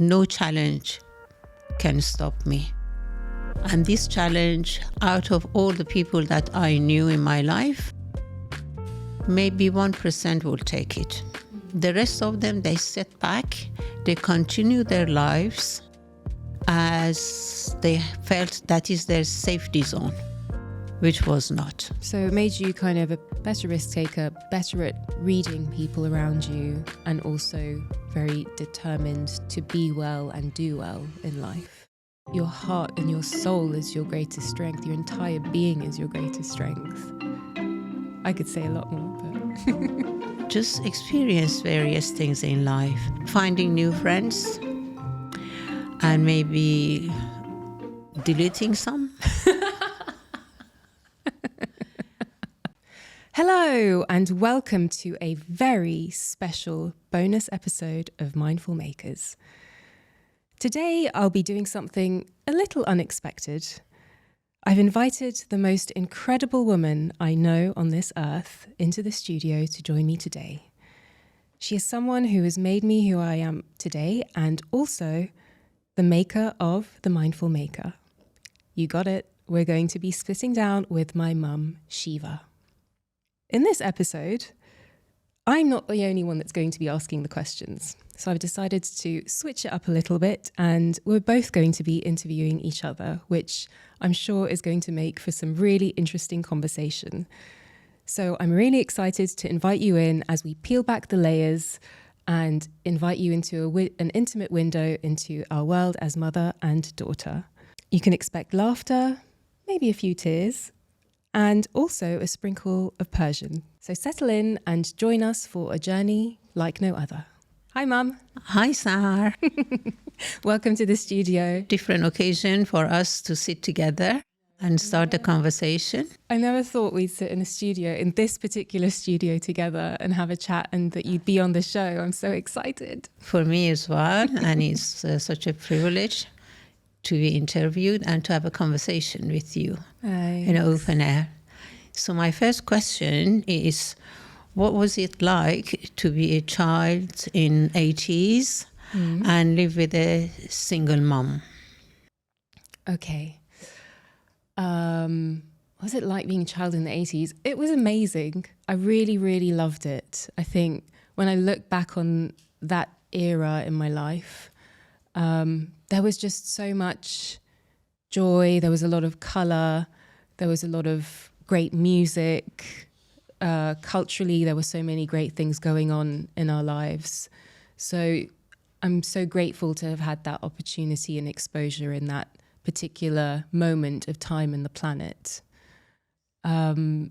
no challenge can stop me. And this challenge, out of all the people that I knew in my life, maybe 1% will take it. The rest of them, they sit back, they continue their lives as they felt that is their safety zone, which was not. So it made you kind of a better risk taker, better at reading people around you, and also very determined to be well and do well in life. Your heart and your soul is your greatest strength. Your entire being is your greatest strength. I could say a lot more, but... Just experience various things in life, finding new friends, and maybe deleting some. Hello, and welcome to a very special bonus episode of Mindful Makers. Today, I'll be doing something a little unexpected. I've invited the most incredible woman I know on this earth into the studio to join me today. She is someone who has made me who I am today, and also the maker of The Mindful Maker. You got it. We're going to be sitting down with my mum, Shiva. In this episode, I'm not the only one that's going to be asking the questions. So I've decided to switch it up a little bit, and we're both going to be interviewing each other, which I'm sure is going to make for some really interesting conversation. So I'm really excited to invite you in as we peel back the layers and invite you into an intimate window into our world as mother and daughter. You can expect laughter, maybe a few tears, and also a sprinkle of Persian. So settle in and join us for a journey like no other. Hi, Mum. Hi, Sar. Welcome to the studio. Different occasion for us to sit together and start the conversation. I never thought we'd sit in a studio, in this particular studio together, and have a chat, and that you'd be on the show. I'm so excited. For me as well, and it's such a privilege to be interviewed and to have a conversation with you in open air. So my first question is, what was it like to be a child in 80s and live with a single mom? Okay. What was it like being a child in the 80s? It was amazing. I really, really loved it. I think when I look back on that era in my life, there was just so much joy. There was a lot of colour. There was a lot of great music. Culturally, there were so many great things going on in our lives. So I'm so grateful to have had that opportunity and exposure in that particular moment of time in the planet. It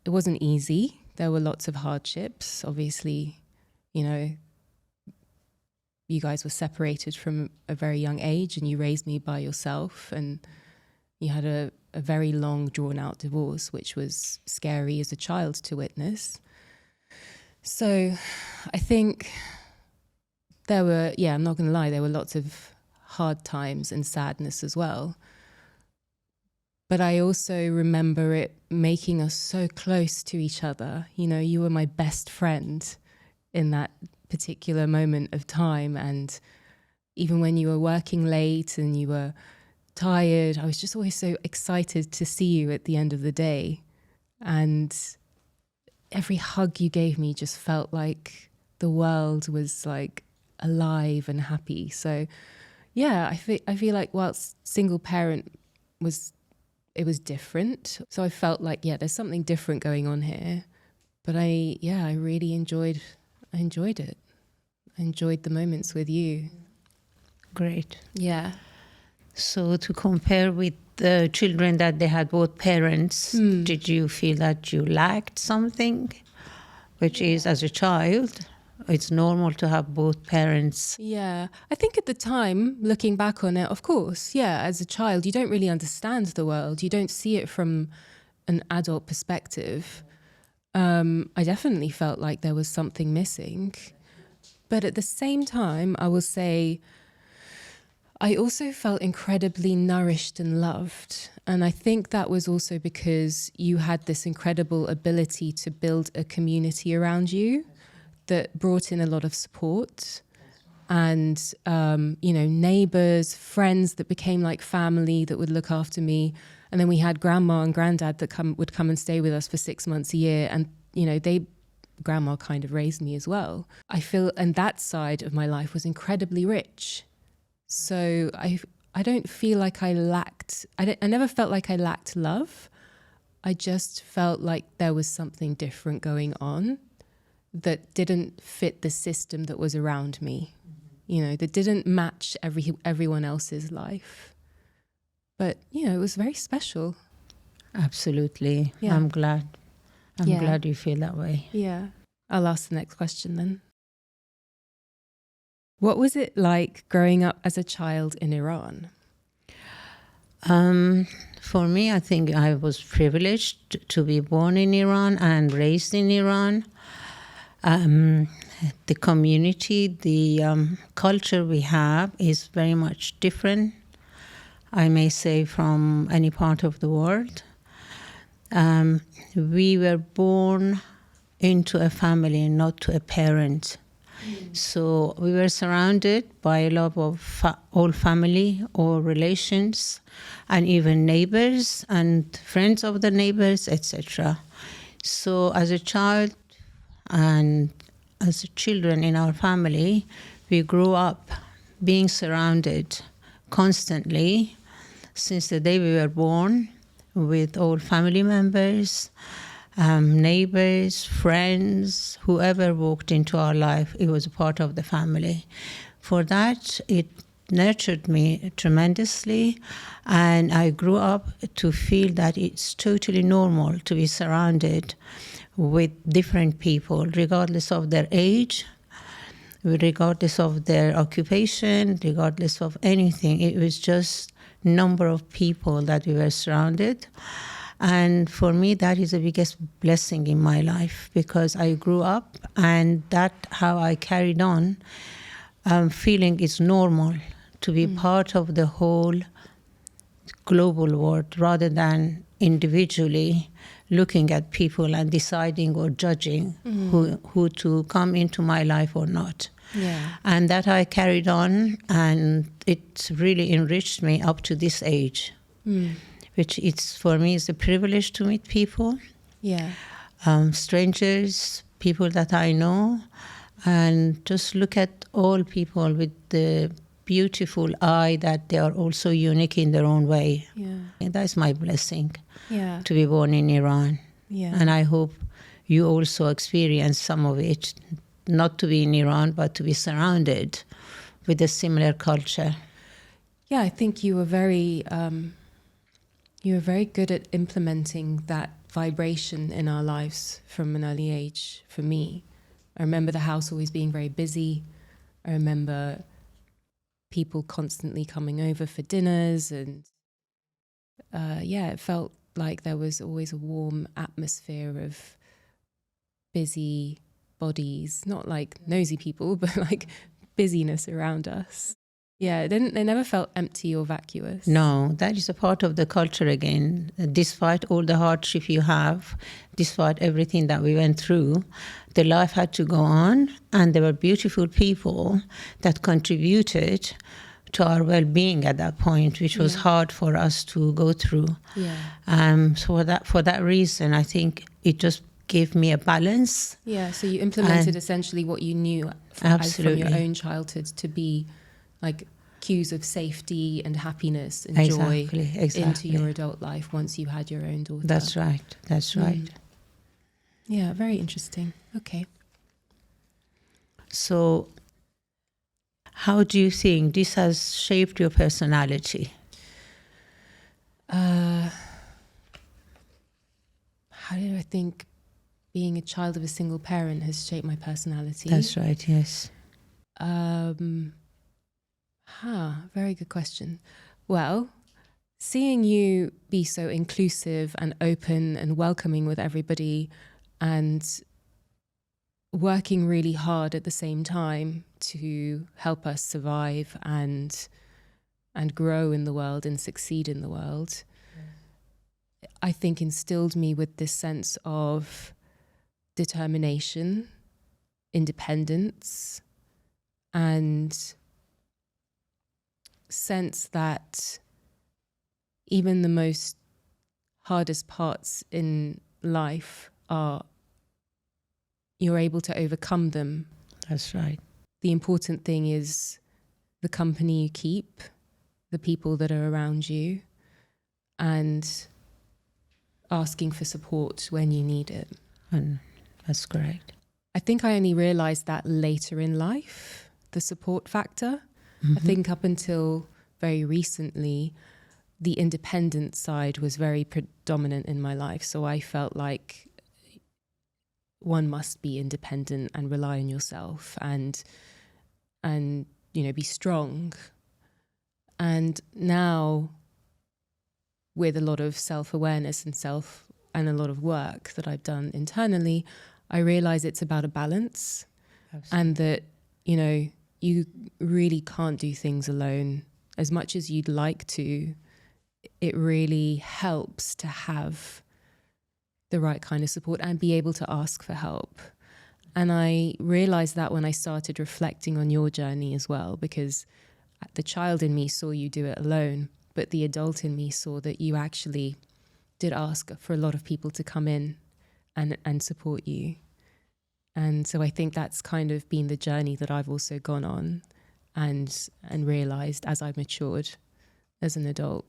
wasn't easy. There were lots of hardships. Obviously, you know, you guys were separated from a very young age, and you raised me by yourself, and you had a very long, drawn-out divorce, which was scary as a child to witness. So I think there were, I'm not going to lie, there were lots of hard times and sadness as well. But I also remember it making us so close to each other. You know, you were my best friend in that particular moment of time. And even when you were working late and you were tired, I was just always so excited to see you at the end of the day. And every hug you gave me just felt like the world was like alive and happy. So yeah, I feel like whilst single parent it was different. So I felt like, there's something different going on here. But I really enjoyed it. I enjoyed the moments with you. Great. Yeah. So to compare with the children that they had both parents, did you feel that you lacked something? Which is, as a child, it's normal to have both parents. Yeah, I think at the time, looking back on it, of course, as a child, you don't really understand the world. You don't see it from an adult perspective. I definitely felt like there was something missing. But at the same time, I will say, I also felt incredibly nourished and loved. And I think that was also because you had this incredible ability to build a community around you that brought in a lot of support. and, neighbors, friends that became like family that would look after me. And then we had grandma and granddad that would come and stay with us for 6 months a year. And, grandma kind of raised me as well. I feel, and that side of my life was incredibly rich. So I don't feel like I lacked, I never felt like I lacked love. I just felt like there was something different going on that didn't fit the system that was around me, that didn't match everyone else's life. But, it was very special. Absolutely. Yeah. I'm glad you feel that way. Yeah. I'll ask the next question then. What was it like growing up as a child in Iran? For me, I think I was privileged to be born in Iran and raised in Iran. The community, the culture we have is very much different, I may say, from any part of the world. We were born into a family, not to a parent. So we were surrounded by a lot of all family or relations, and even neighbors and friends of the neighbors, etc. So as a child and as children in our family, we grew up being surrounded constantly since the day we were born with all family members, neighbors, friends, whoever walked into our life, it was a part of the family. For that, it nurtured me tremendously, and I grew up to feel that it's totally normal to be surrounded with different people, regardless of their age, regardless of their occupation, regardless of anything. It was just number of people that we were surrounded. And for me, that is the biggest blessing in my life, because I grew up and that how I carried on, feeling it's normal to be part of the whole global world rather than individually looking at people and deciding or judging who to come into my life or not. Yeah. And that I carried on, and it really enriched me up to this age. Which it's for me is a privilege to meet people, strangers, people that I know, and just look at all people with the beautiful eye that they are also unique in their own way. Yeah. And that's my blessing, Yeah. to be born in Iran. Yeah. And I hope you also experience some of it, not to be in Iran, but to be surrounded with a similar culture. Yeah, I think you were very good at implementing that vibration in our lives from an early age. For me, I remember the house always being very busy. I remember people constantly coming over for dinners, and it felt like there was always a warm atmosphere of busy bodies, not like nosy people, but like busyness around us. Yeah, they never felt empty or vacuous. No, that is a part of the culture again. Despite all the hardship you have, despite everything that we went through, the life had to go on, and there were beautiful people that contributed to our well-being at that point, which was hard for us to go through. Yeah. So for that reason, I think it just gave me a balance. Yeah, so you implemented essentially what you knew from your own childhood to be like cues of safety and happiness and joy into your adult life once you had your own daughter. That's right. Yeah, very interesting. Okay. So how do you think this has shaped your personality? How do I think being a child of a single parent has shaped my personality? That's right, yes. Very good question. Well, seeing you be so inclusive and open and welcoming with everybody, and working really hard at the same time to help us survive and grow in the world and succeed in the world, I think instilled me with this sense of determination, independence, and sense that even the most hardest parts in life you're able to overcome them. That's right. The important thing is the company you keep, the people that are around you, and asking for support when you need it. And that's correct. I think I only realized that later in life, the support factor. I think up until very recently, the independent side was very predominant in my life. So I felt like one must be independent and rely on yourself and be strong. And now, with a lot of self-awareness and a lot of work that I've done internally, I realize it's about a balance. Absolutely. And that, you really can't do things alone. As much as you'd like to, it really helps to have the right kind of support and be able to ask for help. And I realized that when I started reflecting on your journey as well, because the child in me saw you do it alone, but the adult in me saw that you actually did ask for a lot of people to come in and support you. And so I think that's kind of been the journey that I've also gone on and realized as I've matured as an adult.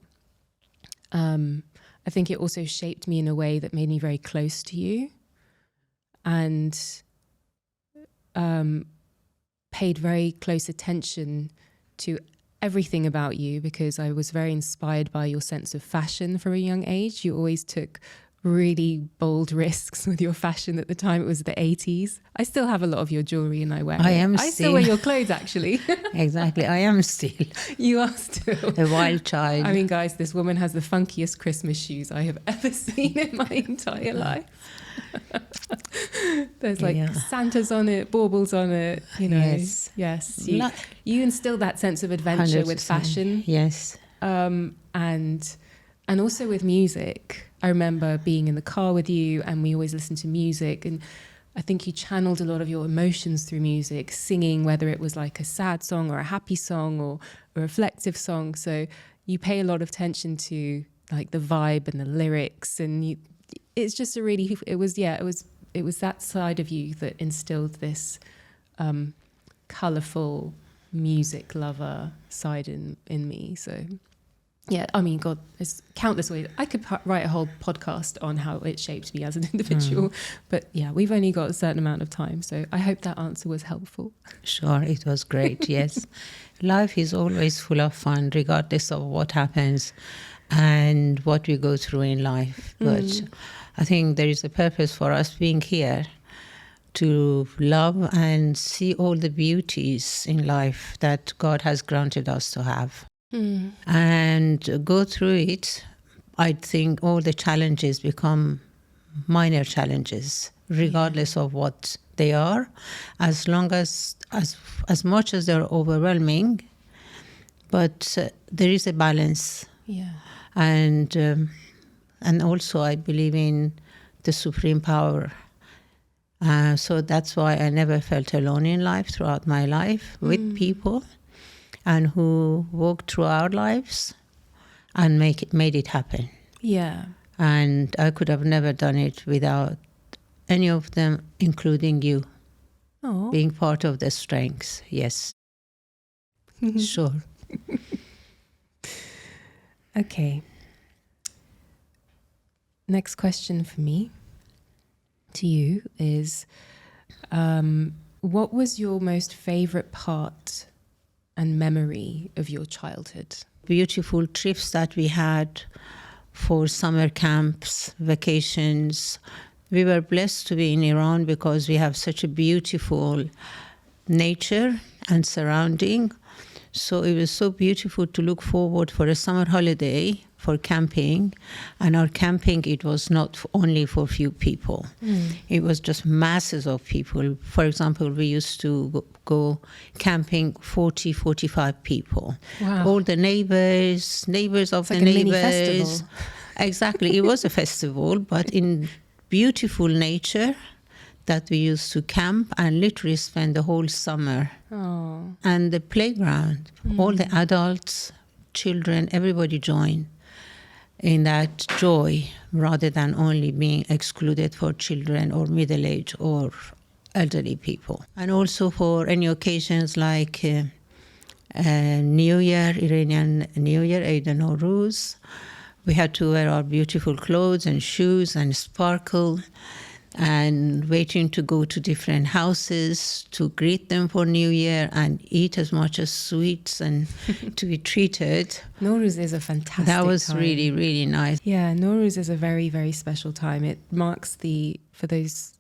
I think it also shaped me in a way that made me very close to you and paid very close attention to everything about you, because I was very inspired by your sense of fashion from a young age. You always took really bold risks with your fashion. At the time, it was the 80s. I still have a lot of your jewelry and I wear it. I still wear your clothes, actually. Exactly. I am still. You are still. A wild child. I mean, guys, this woman has the funkiest Christmas shoes I have ever seen in my entire life. There's Santas on it, baubles on it, Yes. You instill that sense of adventure 100%. With fashion. Yes. And also with music. I remember being in the car with you and we always listened to music, and I think you channeled a lot of your emotions through music, singing, whether it was like a sad song or a happy song or a reflective song. So you pay a lot of attention to like the vibe and the lyrics, and it's just it was that side of you that instilled this colourful music lover side in me. So yeah, I mean, God, there's countless ways. I could write a whole podcast on how it shaped me as an individual. But yeah, we've only got a certain amount of time. So I hope that answer was helpful. Sure, it was great, yes. Life is always full of fun, regardless of what happens and what we go through in life. But I think there is a purpose for us being here, to love and see all the beauties in life that God has granted us to have. And go through it. I think all the challenges become minor challenges, regardless of what they are, as long as much as they're overwhelming, but there is a balance. Yeah. And also I believe in the supreme power. So that's why I never felt alone in life throughout my life, with people and who walked through our lives and made it happen. Yeah. And I could have never done it without any of them, including you, being part of the strengths. Yes. Sure. Okay. Next question for me to you is, what was your most favorite part and memory of your childhood? Beautiful trips that we had for summer camps, vacations. We were blessed to be in Iran because we have such a beautiful nature and surrounding. So it was so beautiful to look forward for a summer holiday for camping. And our camping, it was not only for few people. It was just masses of people. For example, we used to go camping 40, 45 people. Wow. All the neighbors of it's the like neighbors. A mini festival. Exactly. It was a festival, but in beautiful nature that we used to camp and literally spend the whole summer. Oh. And the playground, all the adults, children, everybody joined in that joy rather than only being excluded for children or middle-aged or elderly people. And also for any occasions like New Year, Iranian New Year, Eid al-Nowruz, we had to wear our beautiful clothes and shoes and sparkle and waiting to go to different houses to greet them for New Year and eat as much as sweets and to be treated. Nowruz is a fantastic That was time. really, really nice. Yeah, Nowruz is a very, very special time. It marks for those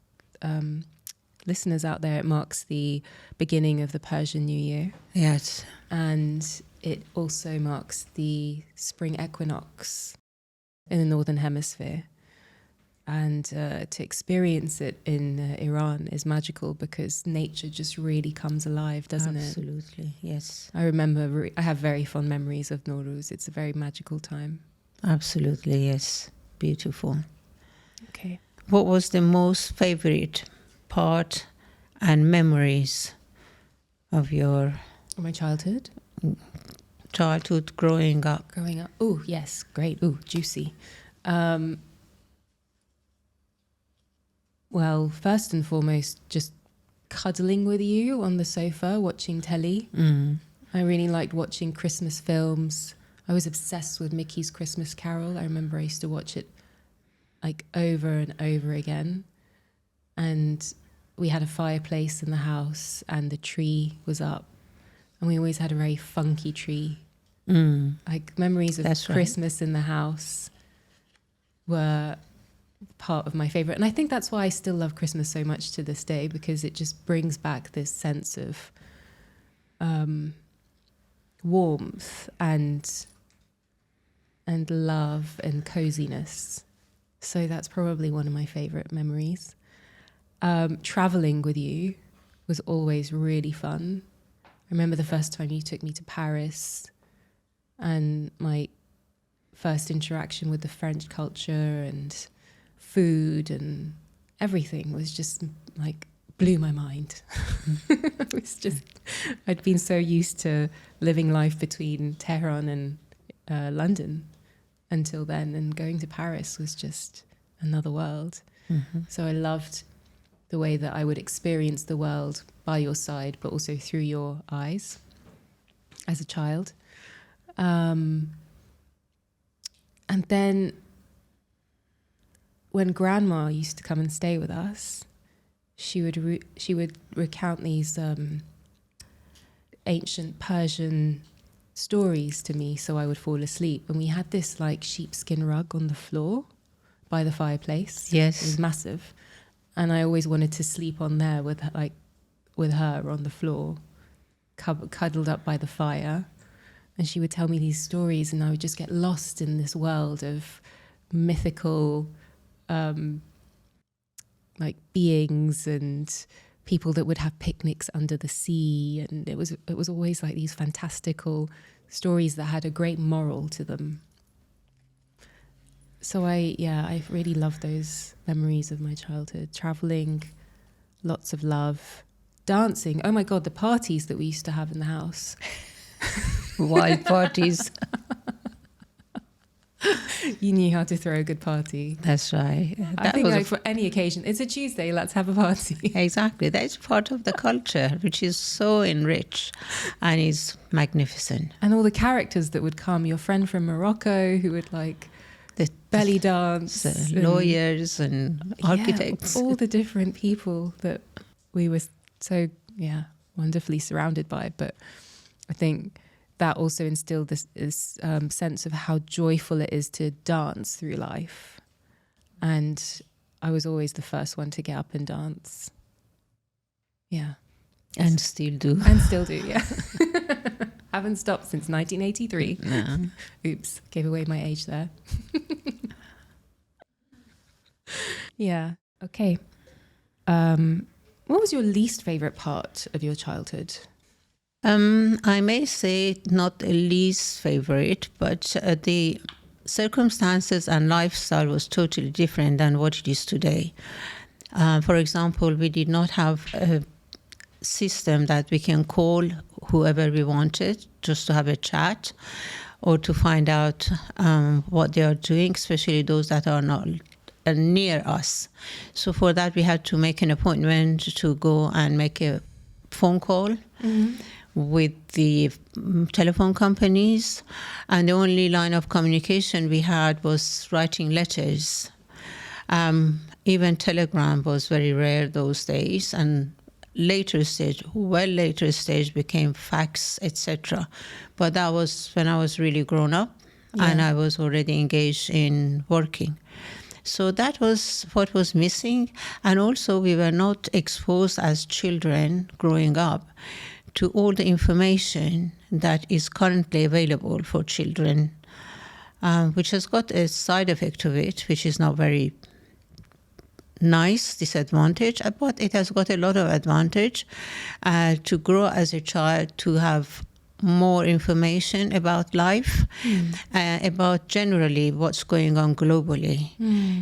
listeners out there, it marks the beginning of the Persian New Year. Yes. And it also marks the spring equinox in the Northern Hemisphere. And to experience it in Iran is magical because nature just really comes alive, doesn't it? Absolutely, yes. I remember, I have very fond memories of Nowruz. It's a very magical time. Absolutely, yes. Beautiful. Okay. What was the most favorite part and memories of your My childhood? childhood growing up? Growing up. Oh, yes. Great. Oh, juicy. Well, first and foremost, just cuddling with you on the sofa, watching telly. I really liked watching Christmas films. I was obsessed with Mickey's Christmas Carol. I remember I used to watch it like over and over again. And we had a fireplace in the house and the tree was up. And we always had a very funky tree. Like memories of Christmas in the house were part of my favorite. And I think that's why I still love Christmas so much to this day, because it just brings back this sense of warmth and love and coziness. So that's probably one of my favorite memories. Traveling with you was always really fun. I remember the first time you took me to Paris and my first interaction with the French culture and food and everything was just like blew my mind. It was just, I'd been so used to living life between Tehran and London until then, and going to Paris was just another world. So I loved the way that I would experience the world by your side, but also through your eyes as a child. And then when Grandma used to come and stay with us, she would recount these ancient Persian stories to me, so I would fall asleep. And we had this like sheepskin rug on the floor by the fireplace. Yes, it was massive, and I always wanted to sleep on there with her on the floor, cuddled up by the fire. And she would tell me these stories, and I would just get lost in this world of mythical like beings and people that would have picnics under the sea, and it was always like these fantastical stories that had a great moral to them. So I really love those memories of my childhood. Traveling, lots of love, dancing. Oh my God, the parties that we used to have in the house. Wild parties. You knew how to throw a good party. That's right. I think like for any occasion, it's a Tuesday, let's have a party. Exactly. That's part of the culture, which is so enriched and is magnificent. And all the characters that would come, your friend from Morocco who would like the belly dance. Lawyers and architects. Yeah, all the different people that we were so, wonderfully surrounded by. But I think that also instilled this sense of how joyful it is to dance through life. And I was always the first one to get up and dance. Yeah. And still do. And still do, yeah. Haven't stopped since 1983. No. Oops, gave away my age there. Yeah, okay. What was your least favorite part of your childhood? I may say not a least favorite, but the circumstances and lifestyle was totally different than what it is today. For example, we did not have a system that we can call whoever we wanted just to have a chat or to find out what they are doing, especially those that are not near us. So for that, we had to make an appointment to go and make a phone call with the telephone companies. And the only line of communication we had was writing letters. Even telegram was very rare those days. And later stage became fax, etc. But that was when I was really grown up and I was already engaged in working. So that was what was missing. And also we were not exposed as children growing up to all the information that is currently available for children, which has got a side effect of it, which is not very nice, disadvantage, but it has got a lot of advantage to grow as a child, to have more information about life, about generally what's going on globally.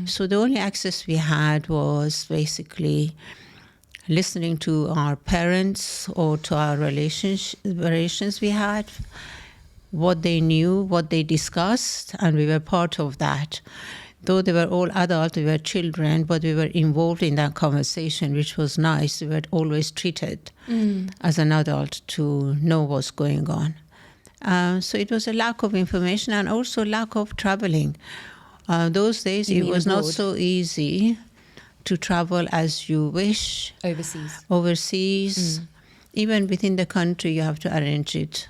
So the only access we had was basically listening to our parents or to our relations we had, what they knew, what they discussed, and we were part of that. Though they were all adults, we were children, but we were involved in that conversation, which was nice. We were always treated as an adult to know what's going on. So it was a lack of information and also lack of traveling. Those days, it was not so easy to travel as you wish. Overseas. Even within the country, you have to arrange it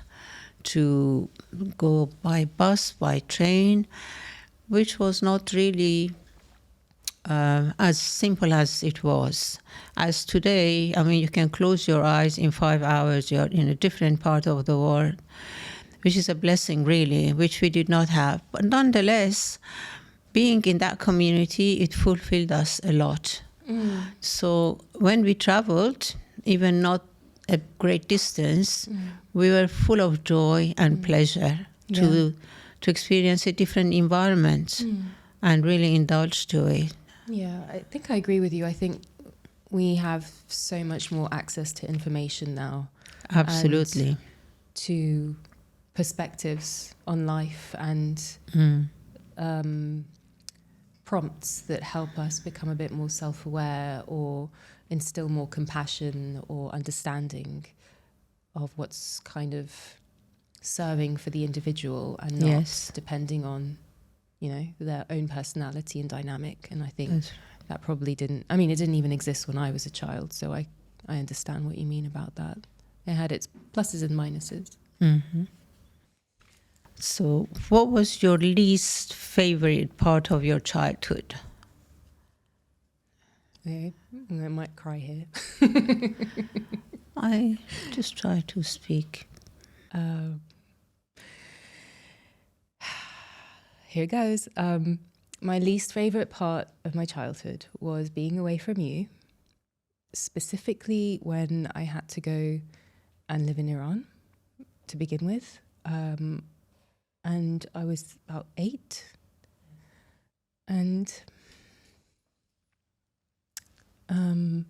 to go by bus, by train, which was not really as simple as it was. As today, I mean, you can close your eyes in 5 hours, you're in a different part of the world, which is a blessing, really, which we did not have. But nonetheless, being in that community, it fulfilled us a lot. So when we traveled, even not a great distance, we were full of joy and pleasure to experience a different environment and really indulge to it. Yeah, I think I agree with you. I think we have so much more access to information now. Absolutely. And to perspectives on life and prompts that help us become a bit more self-aware or instill more compassion or understanding of what's kind of serving for the individual and not depending on, you know, their own personality and dynamic. And I think that probably it didn't even exist when I was a child. So I understand what you mean about that. It had its pluses and minuses. So what was your least favorite part of your childhood? Okay, I might cry here. I just try to speak. Here goes. My least favorite part of my childhood was being away from you, specifically when I had to go and live in Iran to begin with. And I was about 8. And I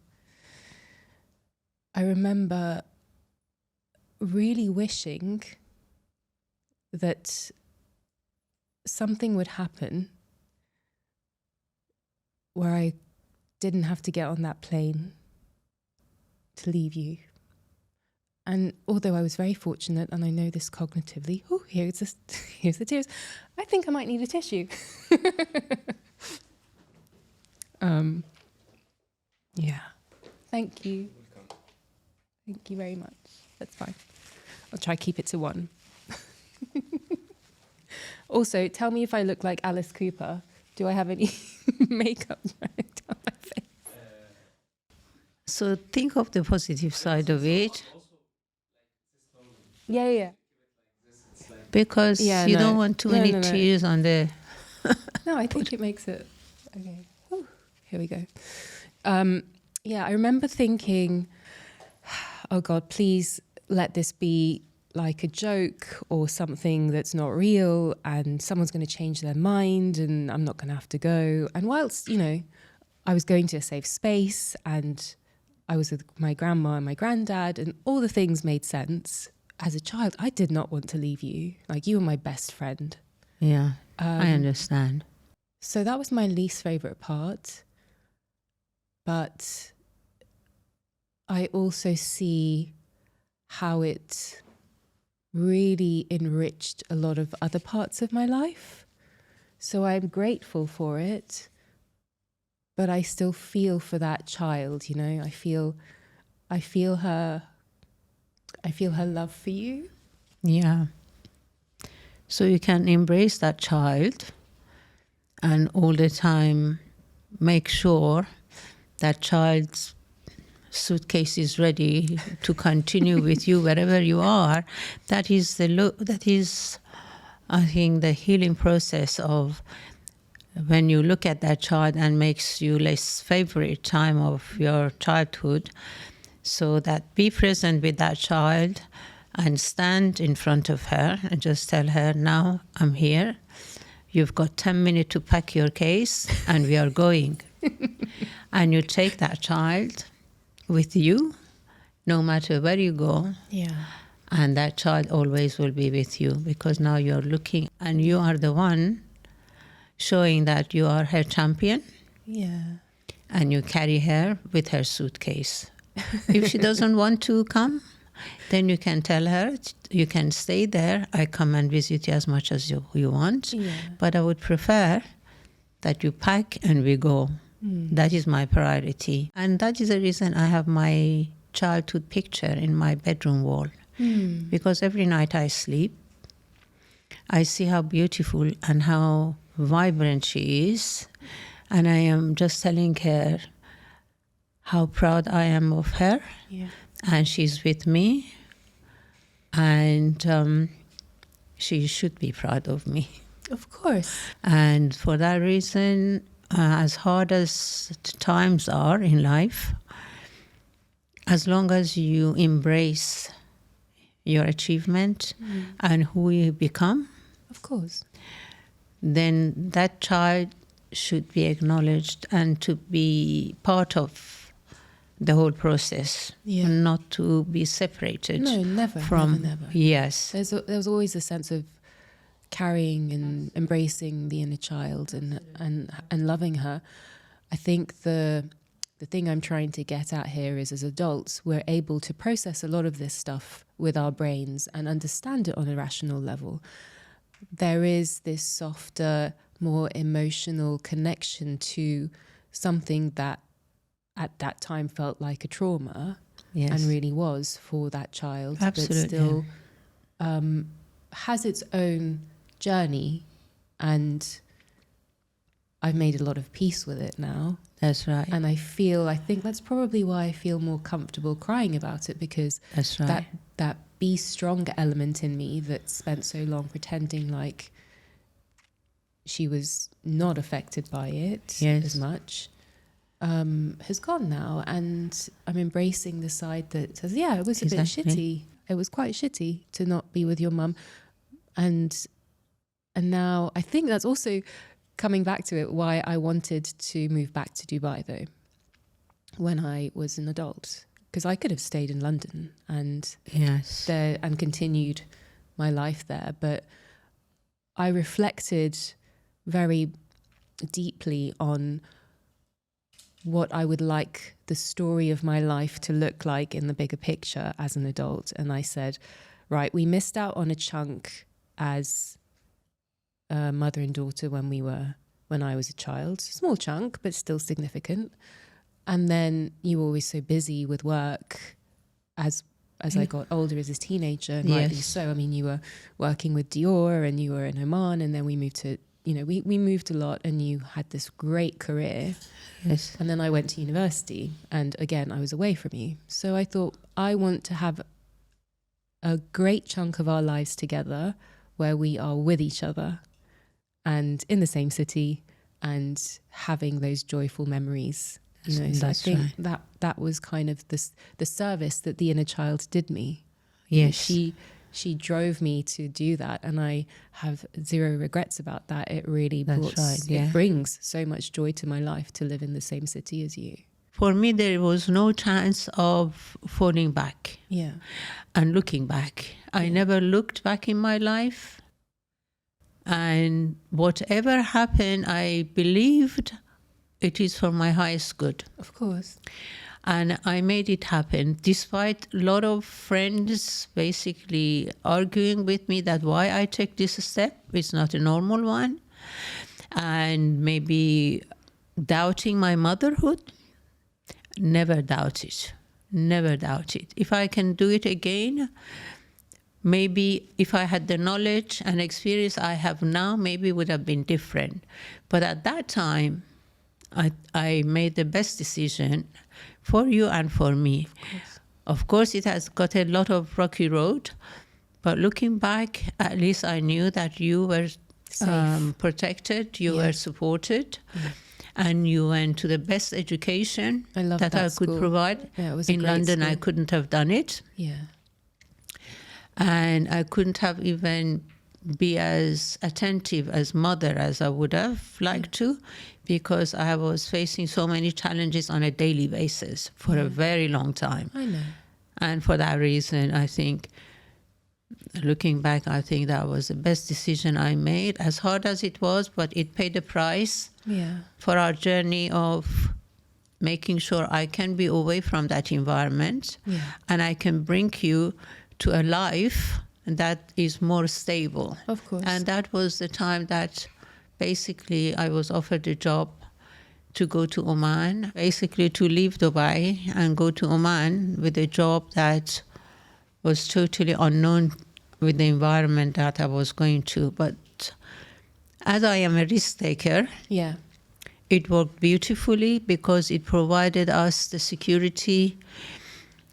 remember really wishing that something would happen where I didn't have to get on that plane to leave you. And although I was very fortunate, and I know this cognitively, here's the tears, I think I might need a tissue. Yeah. Thank you. Thank you very much. That's fine. I'll try to keep it to 1. Also, tell me if I look like Alice Cooper. Do I have any makeup running down my face? So think of the positive side of it. Yeah. Because you don't want too many tears on the... No, I think it makes it... Okay. Whew. Here we go. Yeah, I remember thinking, oh God, please let this be like a joke or something that's not real and someone's going to change their mind and I'm not going to have to go. And whilst, you know, I was going to a safe space, and I was with my grandma and my granddad, and all the things made sense. As a child, I did not want to leave you. Like, you were my best friend. Yeah, I understand. So that was my least favorite part. But I also see how it really enriched a lot of other parts of my life. So I'm grateful for it, but I still feel for that child, you know. I feel her love for you. Yeah. So you can embrace that child and all the time make sure that child's suitcase is ready to continue with you wherever you are. That is I think, the healing process of when you look at that child and makes you less favorite time of your childhood. So that be present with that child and stand in front of her and just tell her, now I'm here. You've got 10 minutes to pack your case and we are going. And you take that child with you, no matter where you go. Yeah. And that child always will be with you, because now you're looking and you are the one showing that you are her champion. Yeah. And you carry her with her suitcase. If she doesn't want to come, then you can tell her, you can stay there. I come and visit you as much as you want. Yeah. But I would prefer that you pack and we go. That is my priority. And that is the reason I have my childhood picture in my bedroom wall. Because every night I sleep, I see how beautiful and how vibrant she is. And I am just telling her how proud I am of her. Yeah. And she's with me. And she should be proud of me. Of course. And for that reason, as hard as times are in life, as long as you embrace your achievement and who you become, Of course. then that child should be acknowledged and to be part of the whole process, Yeah. not to be separated. No, never. From never. Yes. There was always a sense of carrying and embracing the inner child and loving her. I think the thing I'm trying to get at here is, as adults, we're able to process a lot of this stuff with our brains and understand it on a rational level. There is this softer, more emotional connection to something that at that time felt like a trauma. Yes. And really was for that child. Absolutely. But still has its own journey, and I've made a lot of peace with it now. That's right. And I think that's probably why I feel more comfortable crying about it, because That's right. that be strong element in me that spent so long pretending like she was not affected by it as much has gone now, and I'm embracing the side that says, yeah, it was a bit shitty. It was quite shitty to not be with your mum, and now I think that's also coming back to it, why I wanted to move back to Dubai though when I was an adult, because I could have stayed in London and there and continued my life there, but I reflected very deeply on what I would like the story of my life to look like in the bigger picture as an adult. And I said, right, we missed out on a chunk as a mother and daughter when I was a child. Small chunk, but still significant. And then you were always so busy with work as I got older, as a teenager, and rightly so. I mean, you were working with Dior and you were in Oman, and then we moved to, we moved a lot, and you had this great career. Yes. And then I went to university, and again, I was away from you. So I thought, I want to have a great chunk of our lives together where we are with each other and in the same city and having those joyful memories. So I think that was kind of the service that the inner child did me. Yes. she drove me to do that, and I have zero regrets about that. It really It brings so much joy to my life to live in the same city as you. For me, there was no chance of falling back and looking back. I never looked back in my life. And whatever happened, I believed it is for my highest good. Of course. And I made it happen, despite a lot of friends basically arguing with me that why I take this step, it's not a normal one, and maybe doubting my motherhood. Never doubt it. Never doubt it. If I can do it again, maybe if I had the knowledge and experience I have now, maybe it would have been different. But at that time, I made the best decision for you and for me. Of course, it has got a lot of rocky road, but looking back, at least I knew that you were protected, you were supported, and you went to the best education that I could provide. Yeah, it was in London, school. I couldn't have done it. Yeah. And I couldn't have even be as attentive as mother as I would have liked to, because I was facing so many challenges on a daily basis for a very long time. I know. And for that reason, I think, looking back, I think that was the best decision I made, as hard as it was, but it paid the price for our journey of making sure I can be away from that environment and I can bring you to a life that is more stable. Of course. And that was the time that basically I was offered a job to go to Oman, basically to leave Dubai and go to Oman with a job that was totally unknown with the environment that I was going to. But as I am a risk taker, it worked beautifully because it provided us the security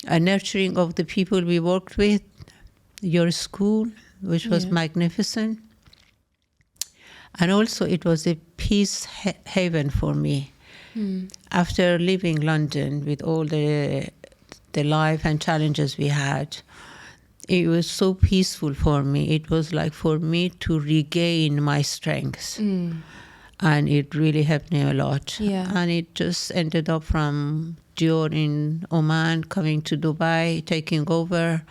and nurturing of the people we worked with, your school, which was magnificent. And also it was a peace haven for me. After leaving London with all the life and challenges we had, it was so peaceful for me. It was like for me to regain my strength. And it really helped me a lot. And it just ended up from Dior in Oman, coming to Dubai, taking over.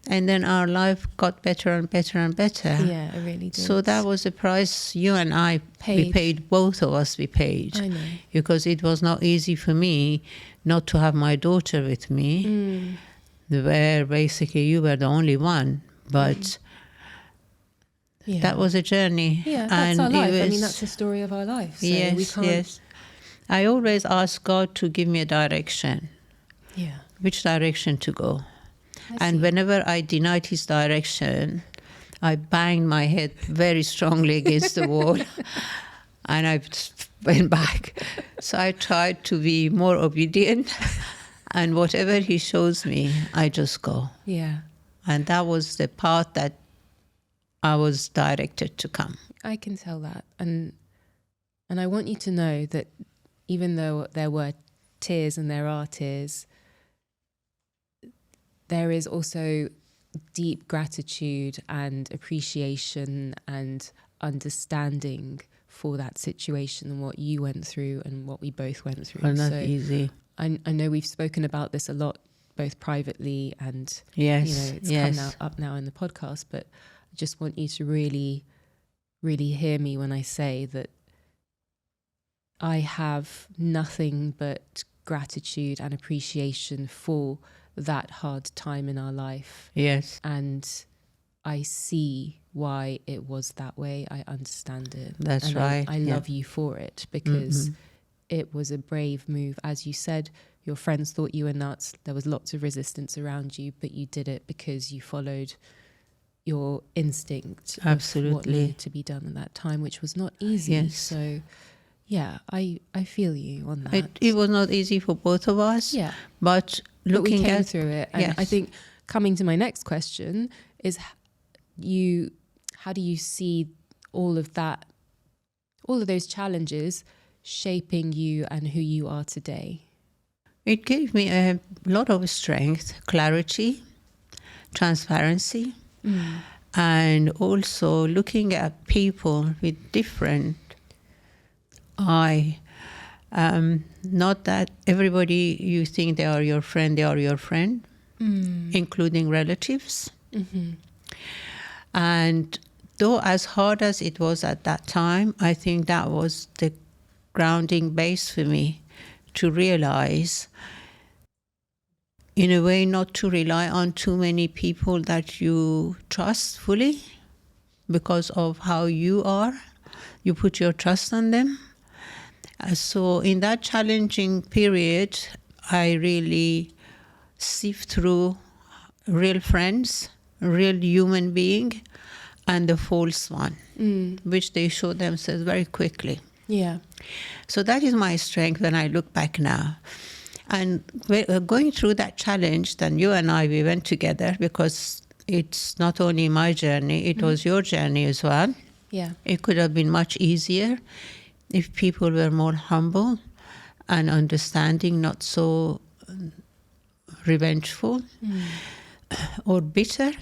And then our life got better and better and better. Yeah, it really did. So that was the price you and I we paid, both of us we paid. I know. Because it was not easy for me not to have my daughter with me, where basically you were the only one. But that was a journey. Yeah, that's our life. I mean, that's the story of our life. So we can't... Yes. I always ask God to give me a direction. Yeah. Which direction to go. And whenever I denied his direction, I banged my head very strongly against the wall and I went back. So I tried to be more obedient, and whatever he shows me, I just go. Yeah. And that was the path that I was directed to come. I can tell that. And I want you to know that even though there were tears and there are tears, there is also deep gratitude and appreciation and understanding for that situation and what you went through and what we both went through. Well, not easy. I know we've spoken about this a lot, both privately and it's come up now in the podcast, but I just want you to really, really hear me when I say that I have nothing but gratitude and appreciation for that hard time in our life. Yes. And I see why it was that way. I understand it. That's right. I love you for it because it was a brave move. As you said, your friends thought you were nuts. There was lots of resistance around you, but you did it because you followed your instinct. Absolutely. Of what needed to be done at that time, which was not easy. Yes. So yeah, I feel you on that. It was not easy for both of us. Yeah. But looking we came at through it. And I think coming to my next question is how do you see all of those challenges shaping you and who you are today? It gave me a lot of strength, clarity, transparency, And also looking at people with different eye. Not that everybody you think they are your friend, including relatives. And though as hard as it was at that time, I think that was the grounding base for me to realize, in a way, not to rely on too many people that you trust fully because of how you are. You put your trust on them. So in that challenging period, I really sift through real friends, real human being, and the false one, which they show themselves very quickly. Yeah. So that is my strength when I look back now. And going through that challenge, then you and I, we went together because it's not only my journey, it was your journey as well. Yeah. It could have been much easier if people were more humble and understanding, not so revengeful or bitter.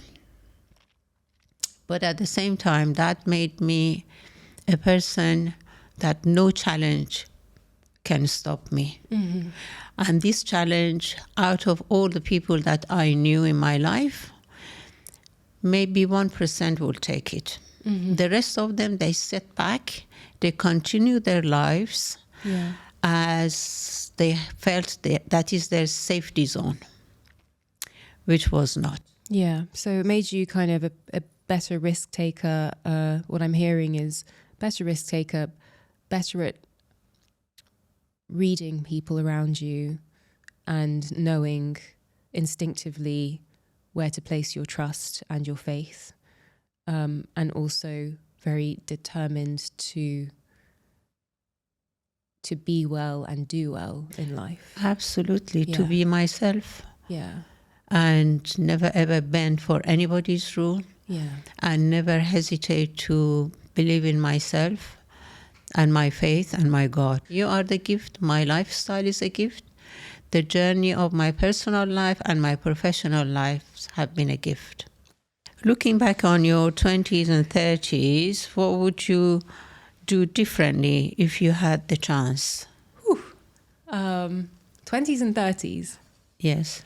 But at the same time, that made me a person that no challenge can stop me. And this challenge, out of all the people that I knew in my life, maybe 1% will take it. The rest of them, they sit back, they continue their lives as they felt that is their safety zone, which was not. Yeah. So it made you kind of a better risk taker. What I'm hearing is better risk taker, better at reading people around you and knowing instinctively where to place your trust and your faith, and also very determined to be well and do well in life. Absolutely, to be myself. Yeah. And never ever bend for anybody's rule. Yeah. And never hesitate to believe in myself and my faith and my God. You are the gift. My lifestyle is a gift. The journey of my personal life and my professional lives have been a gift. Looking back on your 20s and 30s, what would you do differently if you had the chance? 20s and 30s. Yes.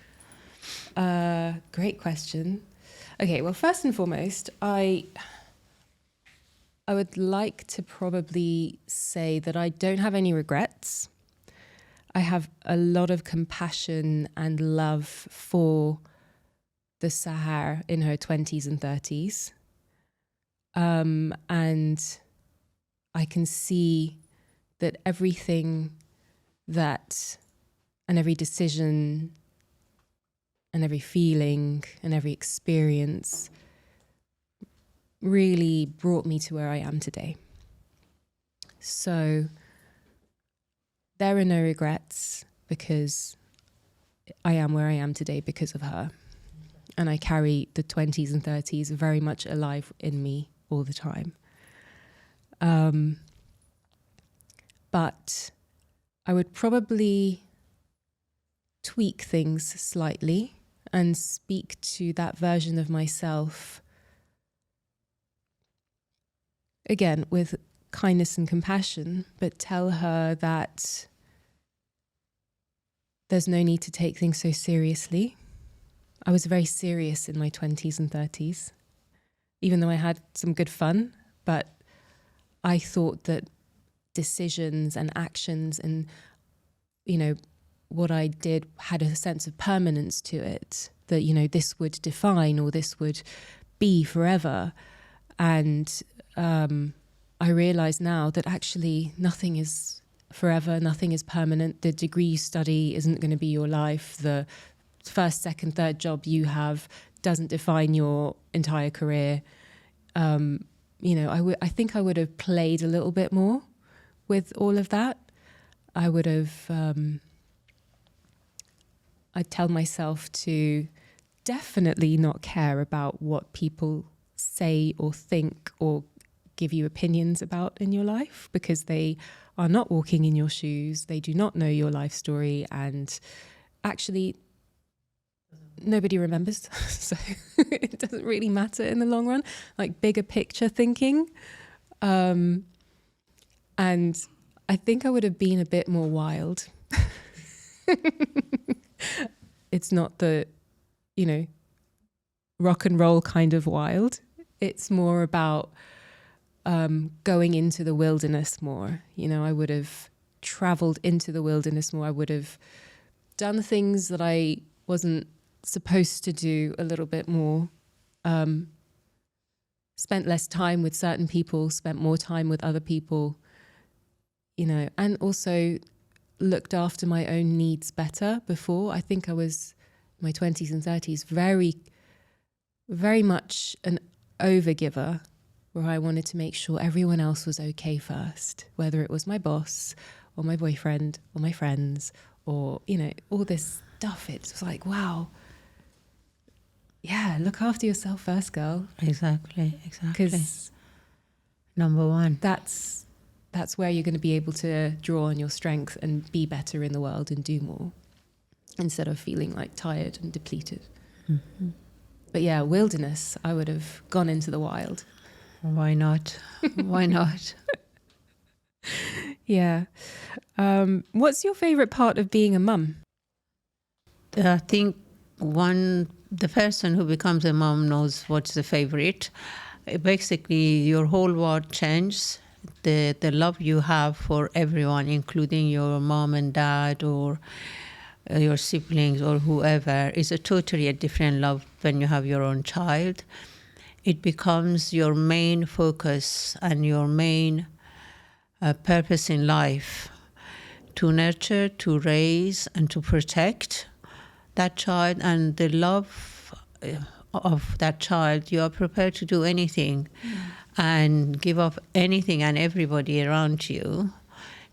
Great question. Okay, well, first and foremost, I would like to probably say that I don't have any regrets. I have a lot of compassion and love for the Sahar in her 20s and 30s. And I can see that everything and every decision and every feeling and every experience really brought me to where I am today. So there are no regrets because I am where I am today because of her. And I carry the 20s and 30s very much alive in me all the time. But I would probably tweak things slightly and speak to that version of myself, again, with kindness and compassion, but tell her that there's no need to take things so seriously. I was very serious in my 20s and 30s, even though I had some good fun, but I thought that decisions and actions and, what I did had a sense of permanence to it, that, this would define or this would be forever. And I realize now that actually nothing is forever, nothing is permanent. The degree you study isn't going to be your life. The first, second, third job you have doesn't define your entire career. I think I would have played a little bit more with all of that. I would have, I'd tell myself to definitely not care about what people say or think or give you opinions about in your life, because they are not walking in your shoes. They do not know your life story, and actually nobody remembers, so it doesn't really matter in the long run. Like bigger picture thinking. And I think I would have been a bit more wild. It's not the, rock and roll kind of wild. It's more about going into the wilderness more. I would have traveled into the wilderness more. I would have done things that I wasn't supposed to do a little bit more. Spent less time with certain people, spent more time with other people, and also looked after my own needs better before. I think I was in my 20s and 30s very, very much an overgiver, where I wanted to make sure everyone else was okay first, whether it was my boss or my boyfriend or my friends or, all this stuff. It's like, wow, yeah, look after yourself first, girl. Exactly. Because number one. That's where you're going to be able to draw on your strength and be better in the world and do more, instead of feeling like tired and depleted. Mm-hmm. But yeah, wilderness, I would have gone into the wild. Why not? Why not? Yeah. What's your favorite part of being a mum? I think the person who becomes a mom knows what's the favorite. Basically, your whole world changes. The love you have for everyone, including your mom and dad or your siblings or whoever, is a totally different love when you have your own child. It becomes your main focus and your main purpose in life, to nurture, to raise, and to protect that child. And the love of that child, you are prepared to do anything and give up anything and everybody around you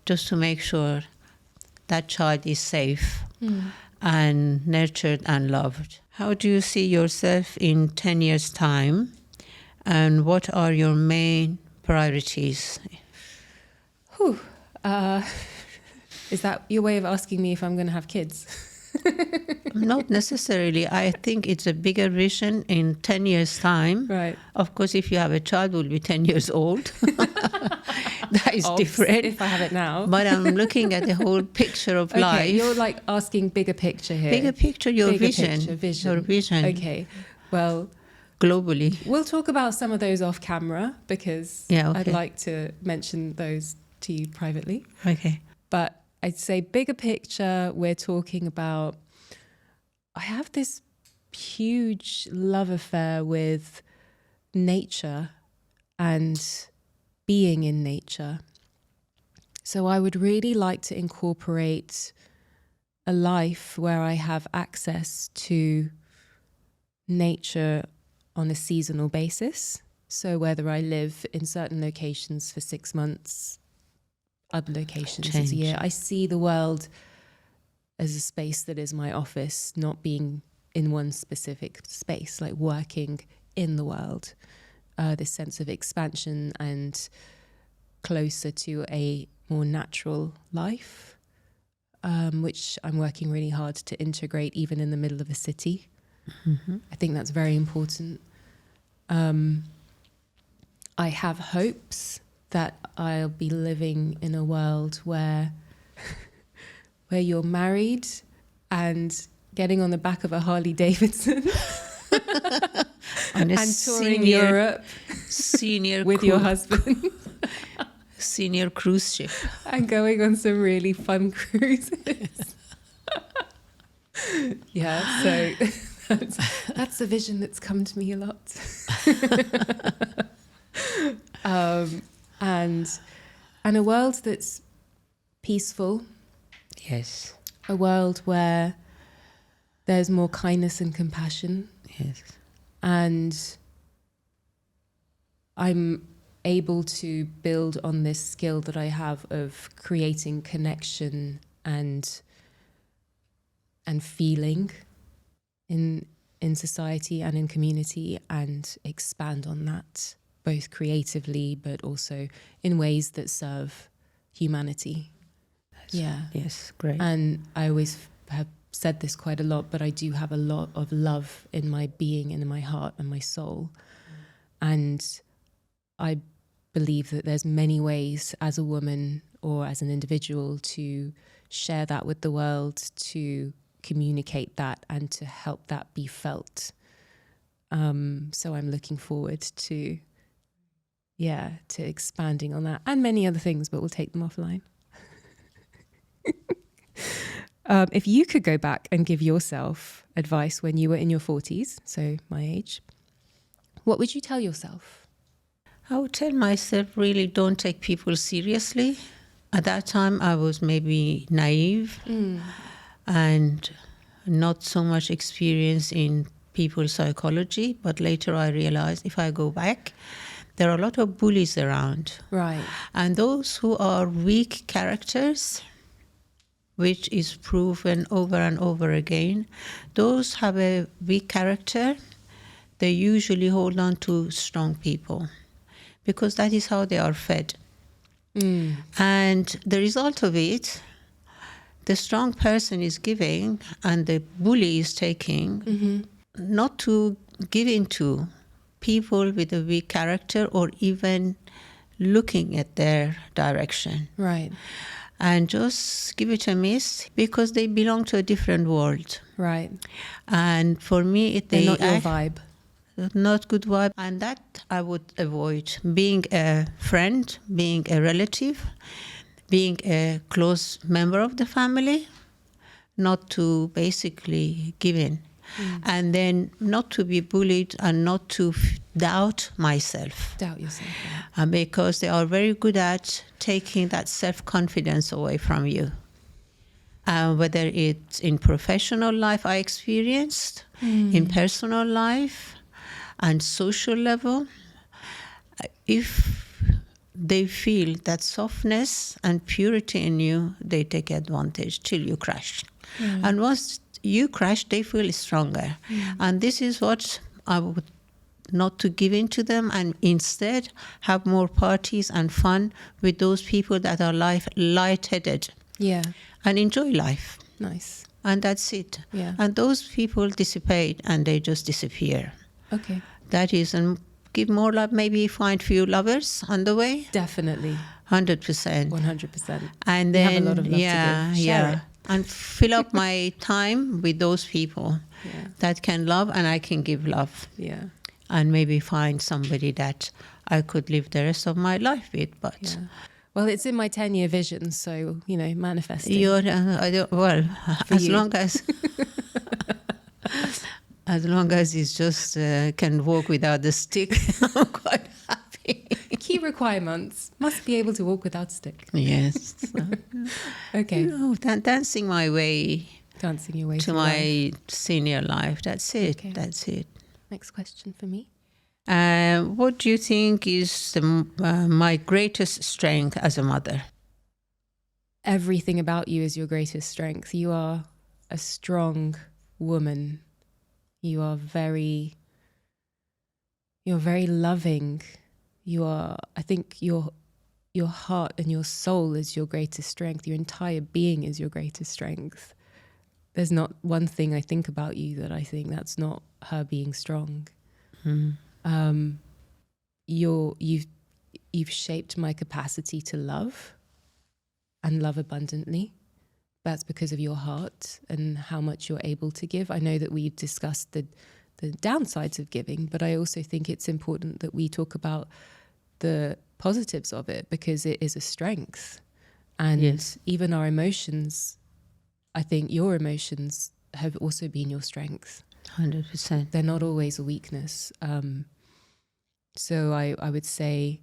just to make sure that child is safe and nurtured and loved. How do you see yourself in 10 years' time? And what are your main priorities? Is that your way of asking me if I'm going to have kids? Not necessarily. I think it's a bigger vision in 10 years' time. Right. Of course, if you have a child, will be 10 years old. That is different. If I have it now. But I'm looking at the whole picture of life. You're like asking bigger picture here. Bigger picture, your vision. Vision. Your vision. Okay. Well, globally. We'll talk about some of those off camera, because I'd like to mention those to you privately. Okay. But I'd say bigger picture, we're talking about, I have this huge love affair with nature and being in nature. So I would really like to incorporate a life where I have access to nature on a seasonal basis. So whether I live in certain locations for 6 months, other locations as a year, I see the world as a space that is my office, not being in one specific space, like working in the world. This sense of expansion and closer to a more natural life, which I'm working really hard to integrate even in the middle of a city. Mm-hmm. I think that's very important. I have hopes that I'll be living in a world where you're married and getting on the back of a Harley Davidson and touring Europe with your husband. Senior cruise ship. And going on some really fun cruises. Yeah, so that's a vision that's come to me a lot. And a world that's peaceful. Yes. A world where there's more kindness and compassion. Yes. And I'm able to build on this skill that I have of creating connection and feeling in society and in community, and expand on that, both creatively but also in ways that serve humanity. Yes, great. And I always have said this quite a lot, but I do have a lot of love in my being and in my heart and my soul. And I believe that there's many ways as a woman or as an individual to share that with the world, to communicate that and to help that be felt. So I'm looking forward to expanding on that and many other things, but we'll take them offline. If you could go back and give yourself advice when you were in your 40s, so my age, what would you tell yourself? I would tell myself, really don't take people seriously. At that time, I was maybe naive and not so much experience in people's psychology. But later I realized if I go back, there are a lot of bullies around. Right. And those who are weak characters, which is proven over and over again, those have a weak character. They usually hold on to strong people because that is how they are fed. And the result of it, the strong person is giving and the bully is taking, not to give into people with a weak character or even looking at their direction. Right. And just give it a miss because they belong to a different world. Right. And for me, They're not your vibe. Not good vibe. And that I would avoid. Being a friend, being a relative, being a close member of the family, not to basically give in. And then not to be bullied and not to doubt myself. Doubt yourself. Yeah. Because they are very good at taking that self-confidence away from you. Whether it's in professional life I experienced, in personal life and social level, if they feel that softness and purity in you, they take advantage till you crash. And once you crash, they feel stronger. And this is what I would not to give in to them and instead have more parties and fun with those people that are light-headed. Yeah. And enjoy life. Nice. And that's it. Yeah. And those people dissipate and they just disappear. Okay. That is, and give more love, maybe find few lovers on the way. Definitely. 100%. 100%. And then, you have a lot of love to give. Share it. And fill up my time with those people that can love and I can give love. Yeah. And maybe find somebody that I could live the rest of my life with. But well, it's in my 10-year vision, so manifesting. As long as as long as it's just can walk without the stick, I'm quite happy. Key requirements: must be able to walk without stick. Yes. Okay. Dancing my way. Dancing your way to my senior life. That's it. Okay. That's it. Next question for me. What do you think is my greatest strength as a mother? Everything about you is your greatest strength. You are a strong woman. You are very loving. I think your heart and your soul is your greatest strength. Your entire being is your greatest strength. There's not one thing I think about you that I think that's not her being strong. You've shaped my capacity to love and love abundantly. That's because of your heart and how much you're able to give. I know that we've discussed the downsides of giving, but I also think it's important that we talk about the positives of it because it is a strength. And even our emotions, I think your emotions have also been your strength. 100%. They're not always a weakness. So I would say,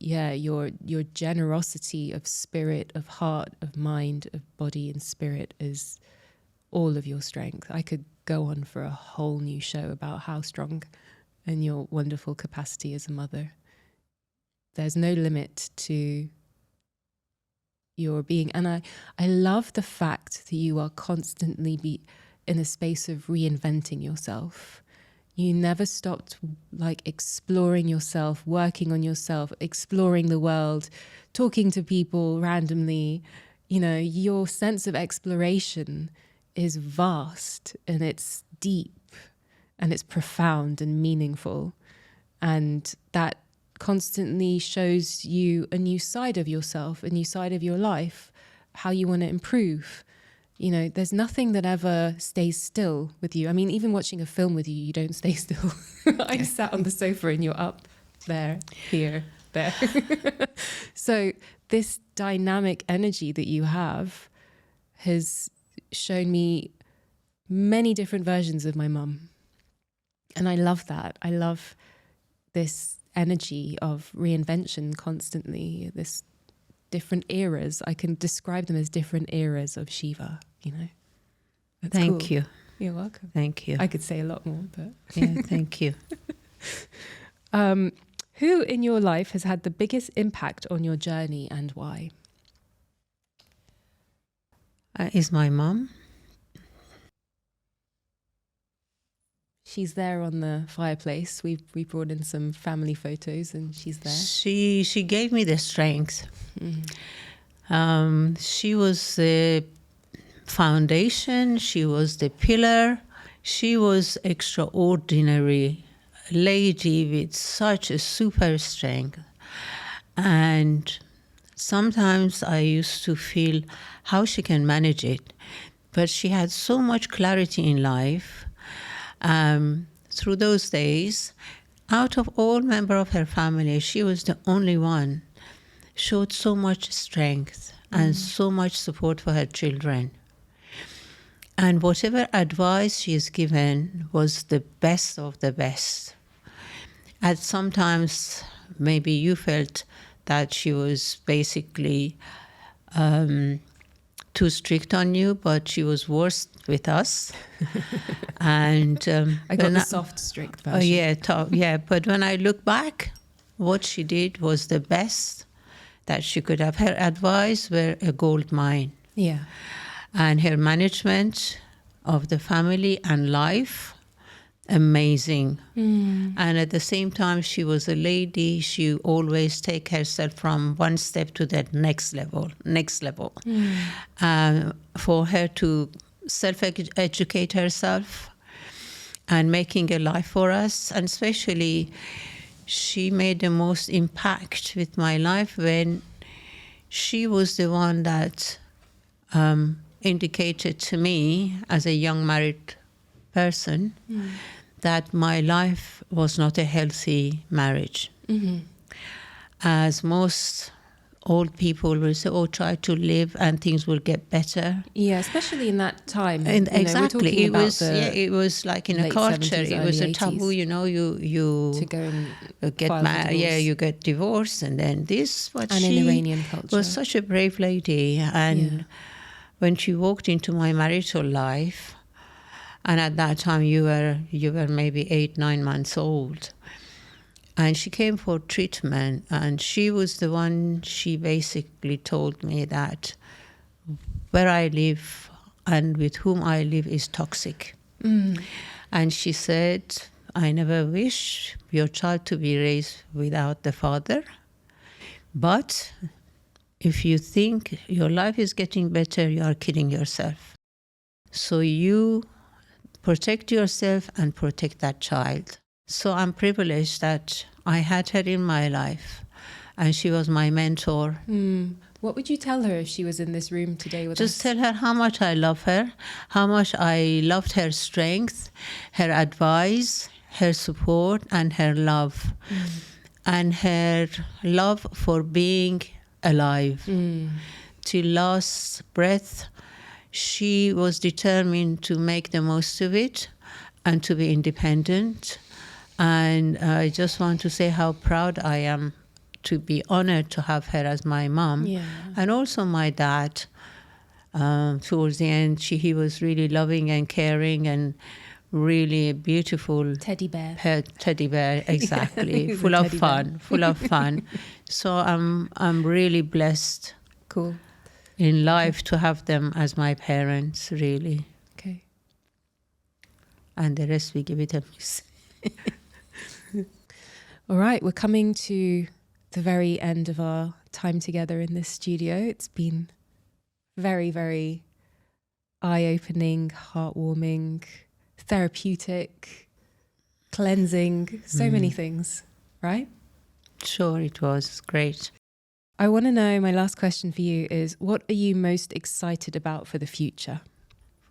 your generosity of spirit, of heart, of mind, of body and spirit is all of your strength. I could go on for a whole new show about how strong and your wonderful capacity as a mother. There's no limit to your being. And I love the fact that you are constantly in a space of reinventing yourself. You never stopped exploring yourself, working on yourself, exploring the world, talking to people randomly. Your sense of exploration is vast and it's deep and it's profound and meaningful. And that constantly shows you a new side of yourself, a new side of your life, how you want to improve. You know, there's nothing that ever stays still with you. I mean, even watching a film with you, you don't stay still. I sat on the sofa and you're up there, here, there. So this dynamic energy that you have has shown me many different versions of my mum. And I love that. I love this energy of reinvention constantly, this different eras. I can describe them as different eras of Shiva, you know. That's Thank cool. you. You're welcome. Thank you. I could say a lot more, but Yeah, thank you. Who in your life has had the biggest impact on your journey and why? Is my mom. She's there on the fireplace. We brought in some family photos and she's there. She gave me the strength. She was the foundation. She was the pillar. She was extraordinary lady with such a super strength. And sometimes I used to feel how she can manage it. But she had so much clarity in life. Through those days, out of all members of her family, she was the only one showed so much strength and so much support for her children. And whatever advice she is given was the best of the best. And sometimes maybe you felt that she was basically too strict on you, but she was worse with us. And I got the soft, strict version. Oh yeah, but when I look back, what she did was the best that she could have. Her advice were a gold mine. Yeah. And her management of the family and life, amazing. And at the same time, she was a lady. She always take herself from one step to the next level. For her to self-educate herself and making a life for us. And especially, she made the most impact with my life when she was the one that indicated to me as a young married person that my life was not a healthy marriage. As most old people will say, oh, try to live and things will get better. Yeah, especially in that time. And exactly. It was like in a culture, 70s, it was a 80s. taboo, you To go and get file for married, divorce. you get divorced, and then this. But And she in Iranian culture. was such a brave lady, and when she walked into my marital life, and at that time you were maybe 8-9 months old, and she came for treatment, and she was the one. She basically told me that where I live and with whom I live is toxic. And she said, I never wish your child to be raised without the father, but if you think your life is getting better, you are kidding yourself. So you protect yourself and protect that child. So I'm privileged that I had her in my life, and she was my mentor. What would you tell her if she was in this room today with us? Just tell her how much I love her, how much I loved her strength, her advice, her support, and her love. And her love for being alive. Till last breath, she was determined to make the most of it and to be independent. And I just want to say how proud I am to be honored to have her as my mom. Yeah. And also my dad. Towards the end, he was really loving and caring and really a beautiful Teddy bear. Teddy bear, exactly. He's a full of teddy fun, full of fun. So I'm really blessed Cool. in life to have them as my parents, really. Okay. And the rest we give it a miss. All right, we're coming to the very end of our time together in this studio. It's been very, very eye-opening, heartwarming, therapeutic, cleansing, so many things, right? Sure, it was great. I want to know, my last question for you is, what are you most excited about for the future?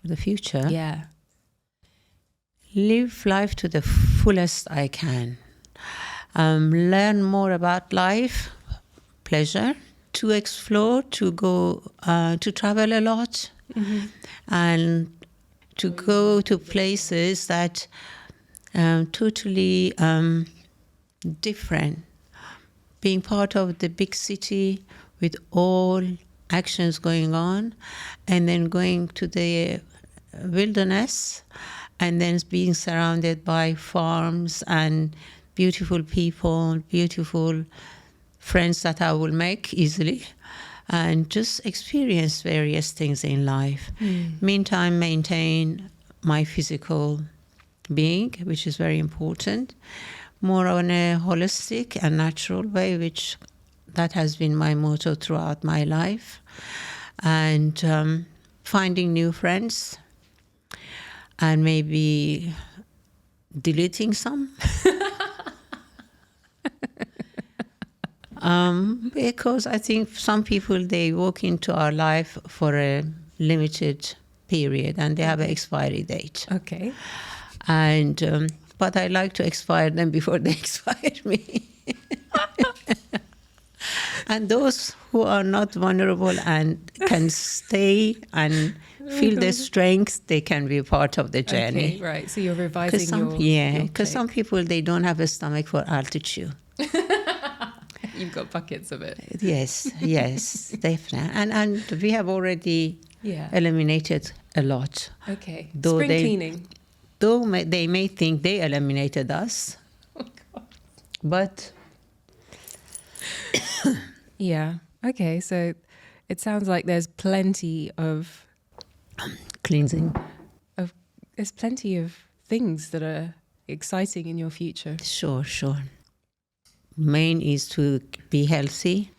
For the future? Yeah. Live life to the fullest I can. Learn more about life, pleasure, to explore, to go, to travel a lot, and to go to places that totally different. Being part of the big city with all actions going on, and then going to the wilderness, and then being surrounded by farms and beautiful people, beautiful friends that I will make easily, and just experience various things in life. Meantime, maintain my physical being, which is very important, more on a holistic and natural way, which that has been my motto throughout my life, and finding new friends, and maybe deleting some. Because I think some people, they walk into our life for a limited period and they have an expiry date. Okay. And but I like to expire them before they expire me. And those who are not vulnerable and can stay and feel the strength, they can be part of the journey. Okay, right. So you're revising Because some people, they don't have a stomach for altitude. You've got buckets of it. Yes, definitely. And we have already eliminated a lot. Okay. Though Spring cleaning. Though they may think they eliminated us. Oh, God. But... Yeah. Okay. So it sounds like there's plenty of... cleansing. There's plenty of things that are exciting in your future. Sure. Main is to be healthy,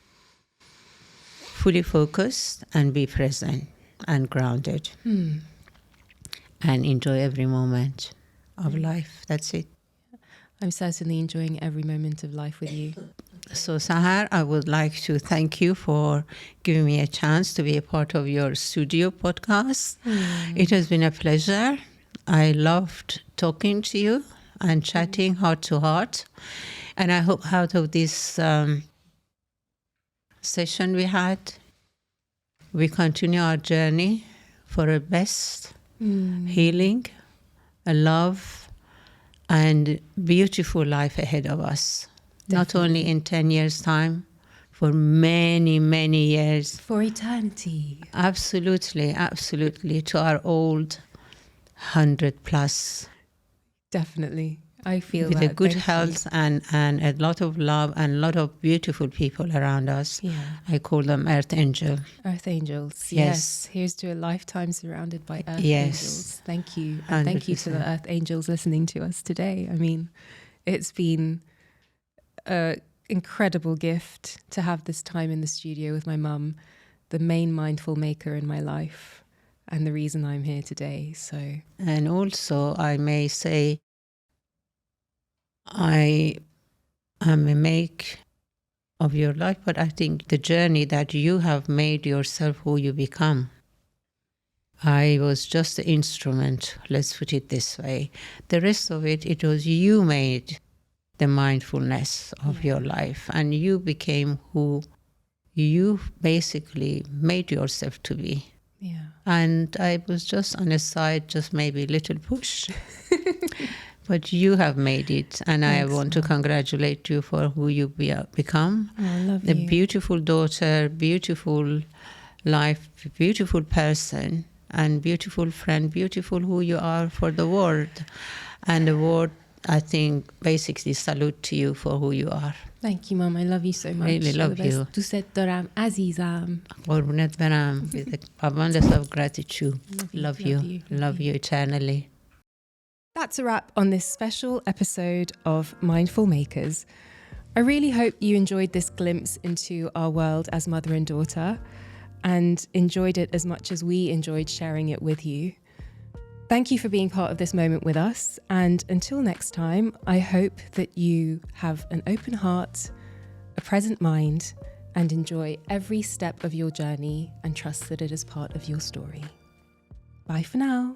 fully focused, and be present and grounded. And enjoy every moment of life. That's it. I'm certainly enjoying every moment of life with you. So, Sahar, I would like to thank you for giving me a chance to be a part of your studio podcast. It has been a pleasure. I loved talking to you and chatting heart to heart. And I hope out of this session we had, we continue our journey for a best healing, a love, and beautiful life ahead of us. Definitely. Not only in 10 years' time, for many, many years. For eternity. Absolutely, to our old 100 plus. Definitely. I feel with that. a good health and a lot of love and a lot of beautiful people around us. Yeah. I call them Earth Angel. Earth Angels. Yes. Here's to a lifetime surrounded by Earth Angels. Thank you. And 100%. Thank you to the Earth Angels listening to us today. I mean, it's been an incredible gift to have this time in the studio with my mum, the main mindful maker in my life, and the reason I'm here today. So. And also, I may say, I am a make of your life, but I think the journey that you have made yourself who you become. I was just the instrument, let's put it this way. The rest of it, it was you made the mindfulness of your life, and you became who you basically made yourself to be. Yeah. And I was just on the side, just maybe a little push. But you have made it, and thanks, I want to congratulate you for who you become. Oh, I love you. A beautiful daughter, beautiful life, beautiful person, and beautiful friend, beautiful who you are for the world. And the world, I think, basically salute to you for who you are. Thank you, Mom. I love you so much. Really love you. دوست دارم عزیزم. قربونت برم. With abundance of gratitude. Love you eternally. That's a wrap on this special episode of Mindful Makers. I really hope you enjoyed this glimpse into our world as mother and daughter. and enjoyed it as much as we enjoyed sharing it with you. Thank you for being part of this moment with us. And until next time, I hope that you have an open heart, a present mind, and enjoy every step of your journey and trust that it is part of your story. Bye for now.